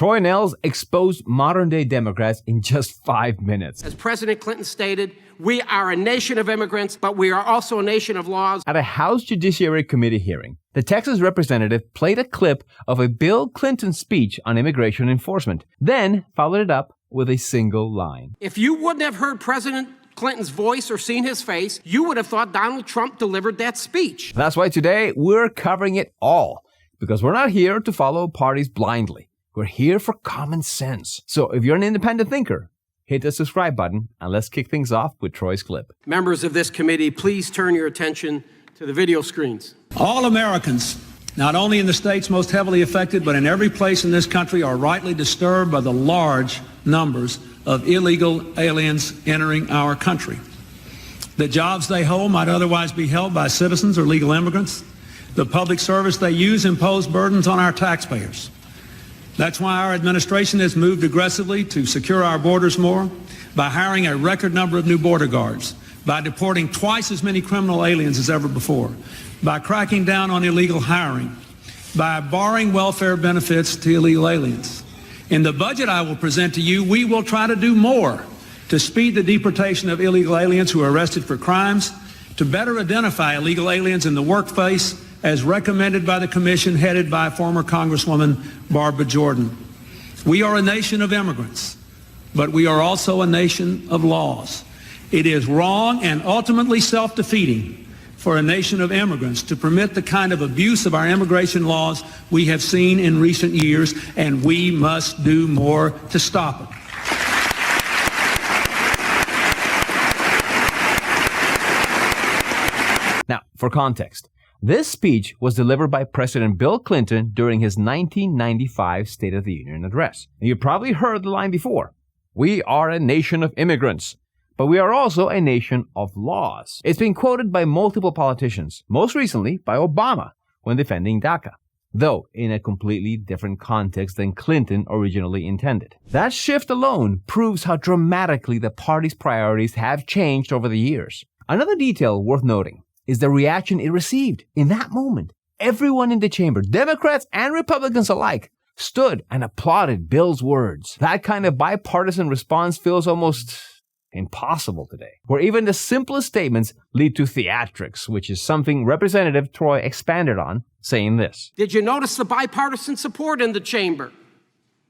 Troy Nehls exposed modern-day Democrats in just 5 minutes. As President Clinton stated, we are a nation of immigrants, but we are also a nation of laws. At a House Judiciary Committee hearing, the Texas representative played a clip of a Bill Clinton speech on immigration enforcement, then followed it up with a single line. If you wouldn't have heard President Clinton's voice or seen his face, you would have thought Donald Trump delivered that speech. That's why today we're covering it all, because we're not here to follow parties blindly. We're here for common sense. So if you're an independent thinker, hit the subscribe button and let's kick things off with Troy's clip. Members of this committee, please turn your attention to the video screens. All Americans, not only in the states most heavily affected, but in every place in this country, are rightly disturbed by the large numbers of illegal aliens entering our country. The jobs they hold might otherwise be held by citizens or legal immigrants. The public service they use impose burdens on our taxpayers. That's why our administration has moved aggressively to secure our borders more by hiring a record number of new border guards, by deporting twice as many criminal aliens as ever before, by cracking down on illegal hiring, by barring welfare benefits to illegal aliens. In the budget I will present to you, we will try to do more to speed the deportation of illegal aliens who are arrested for crimes, to better identify illegal aliens in the workplace, as recommended by the commission headed by former Congresswoman Barbara Jordan. We are a nation of immigrants, but we are also a nation of laws. It is wrong and ultimately self-defeating for a nation of immigrants to permit the kind of abuse of our immigration laws we have seen in recent years, and we must do more to stop it. Now, for context, this speech was delivered by President Bill Clinton during his 1995 State of the Union address. And you probably heard the line before. We are a nation of immigrants, but we are also a nation of laws. It's been quoted by multiple politicians, most recently by Obama when defending DACA, though in a completely different context than Clinton originally intended. That shift alone proves how dramatically the party's priorities have changed over the years. Another detail worth noting is the reaction it received. In that moment, everyone in the chamber, Democrats and Republicans alike, stood and applauded Bill's words. That kind of bipartisan response feels almost impossible today, where even the simplest statements lead to theatrics, which is something Representative Troy expanded on, saying this. Did you notice the bipartisan support in the chamber?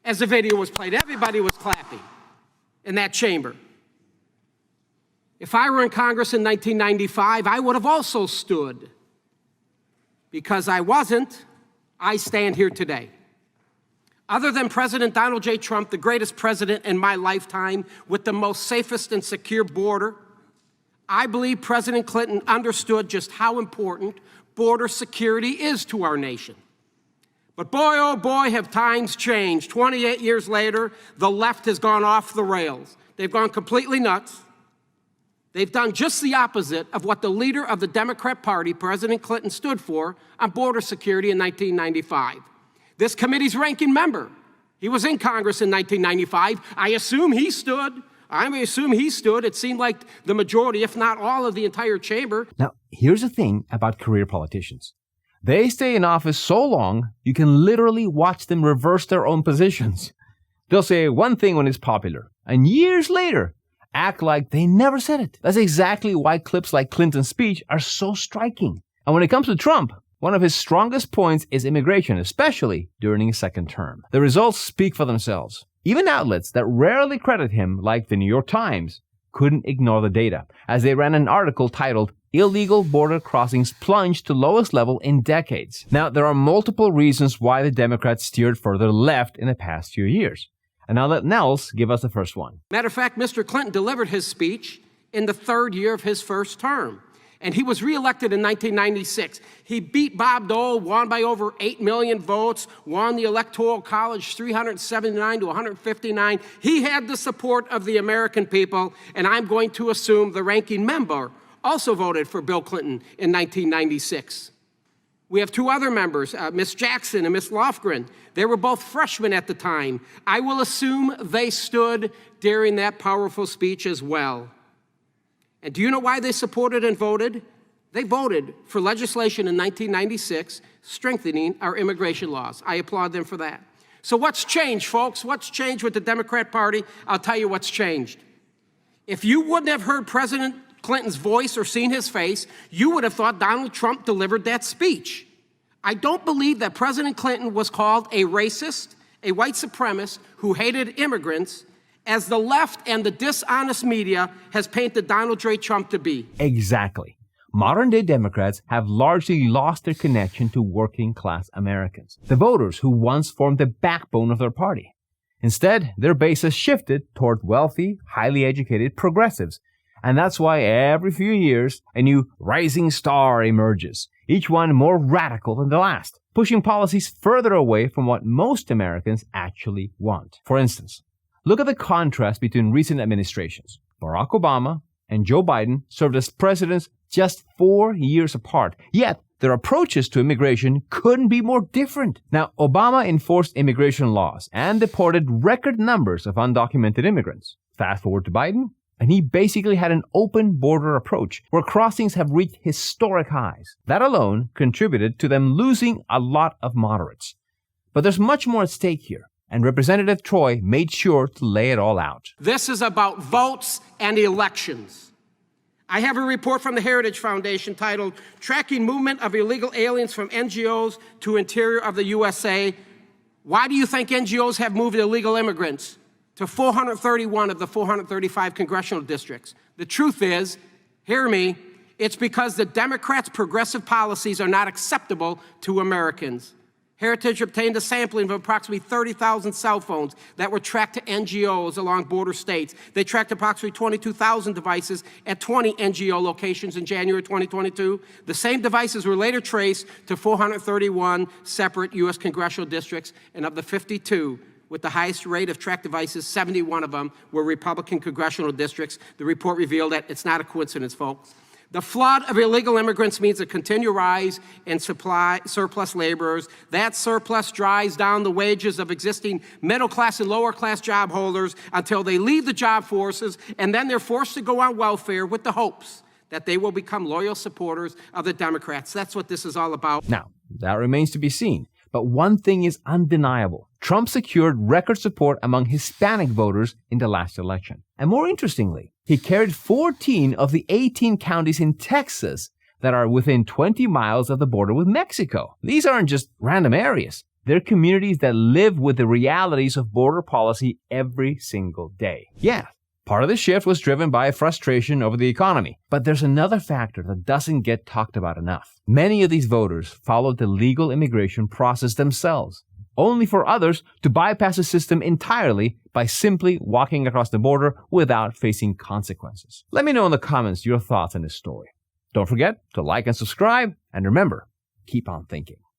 As the video was played, everybody was clapping in that chamber. If I were in Congress in 1995, I would have also stood. Because I wasn't, I stand here today. Other than President Donald J. Trump, the greatest president in my lifetime with the most safest and secure border, I believe President Clinton understood just how important border security is to our nation. But boy, oh boy, have times changed. 28 years later, the left has gone off the rails. They've gone completely nuts. They've done just the opposite of what the leader of the Democrat Party, President Clinton, stood for on border security in 1995. This committee's ranking member, he was in Congress in 1995. I assume he stood. It seemed like the majority, if not all of the entire chamber. Now, here's the thing about career politicians. They stay in office so long, you can literally watch them reverse their own positions. They'll say one thing when it's popular, and years later, act like they never said it. That's exactly why clips like Clinton's speech are so striking. And when it comes to Trump, one of his strongest points is immigration, especially during his second term. The results speak for themselves. Even outlets that rarely credit him, like the New York Times, couldn't ignore the data, as they ran an article titled, "Illegal Border Crossings Plunged to Lowest Level in Decades." Now, there are multiple reasons why the Democrats steered further left in the past few years. And I'll let Nehls give us the first one. Matter of fact, Mr. Clinton delivered his speech in the third year of his first term. And he was reelected in 1996. He beat Bob Dole, won by over 8 million votes, won the Electoral College 379 to 159. He had the support of the American people, and I'm going to assume the ranking member also voted for Bill Clinton in 1996. We have two other members, Ms. Jackson and Ms. Lofgren. They were both freshmen at the time. I will assume they stood during that powerful speech as well. And do you know why they supported and voted? They voted for legislation in 1996 strengthening our immigration laws. I applaud them for that. So what's changed, folks? What's changed with the Democrat Party? I'll tell you what's changed. If you wouldn't have heard President Clinton's voice or seen his face, you would have thought Donald Trump delivered that speech. I don't believe that President Clinton was called a racist, a white supremacist who hated immigrants, as the left and the dishonest media has painted Donald J. Trump to be. Exactly. Modern-day Democrats have largely lost their connection to working-class Americans, the voters who once formed the backbone of their party. Instead, their base has shifted toward wealthy, highly educated progressives, and that's why every few years a new rising star emerges, each one more radical than the last, pushing policies further away from what most Americans actually want. For instance, look at the contrast between recent administrations. Barack Obama and Joe Biden served as presidents just 4 years apart, yet their approaches to immigration couldn't be more different. Now, Obama enforced immigration laws and deported record numbers of undocumented immigrants. Fast forward to Biden, and he basically had an open border approach where crossings have reached historic highs. That alone contributed to them losing a lot of moderates. But there's much more at stake here, and Representative Troy made sure to lay it all out. This is about votes and elections. I have a report from the Heritage Foundation titled Tracking Movement of Illegal Aliens from NGOs to Interior of the USA. Why do you think NGOs have moved illegal immigrants to 431 of the 435 congressional districts? The truth is, hear me, it's because the Democrats' progressive policies are not acceptable to Americans. Heritage obtained a sampling of approximately 30,000 cell phones that were tracked to NGOs along border states. They tracked approximately 22,000 devices at 20 NGO locations in January 2022. The same devices were later traced to 431 separate U.S. congressional districts, and of the 52 with the highest rate of tracked devices, 71 of them were Republican congressional districts. The report revealed that it's not a coincidence, folks. The flood of illegal immigrants means a continued rise in surplus laborers. That surplus drives down the wages of existing middle-class and lower-class job holders until they leave the job forces, and then they're forced to go on welfare with the hopes that they will become loyal supporters of the Democrats. That's what this is all about. Now, that remains to be seen. But one thing is undeniable. Trump secured record support among Hispanic voters in the last election. And more interestingly, he carried 14 of the 18 counties in Texas that are within 20 miles of the border with Mexico. These aren't just random areas. They're communities that live with the realities of border policy every single day. Yeah, part of the shift was driven by frustration over the economy. But there's another factor that doesn't get talked about enough. Many of these voters followed the legal immigration process themselves, only for others to bypass the system entirely by simply walking across the border without facing consequences. Let me know in the comments your thoughts on this story. Don't forget to like and subscribe, and remember, keep on thinking.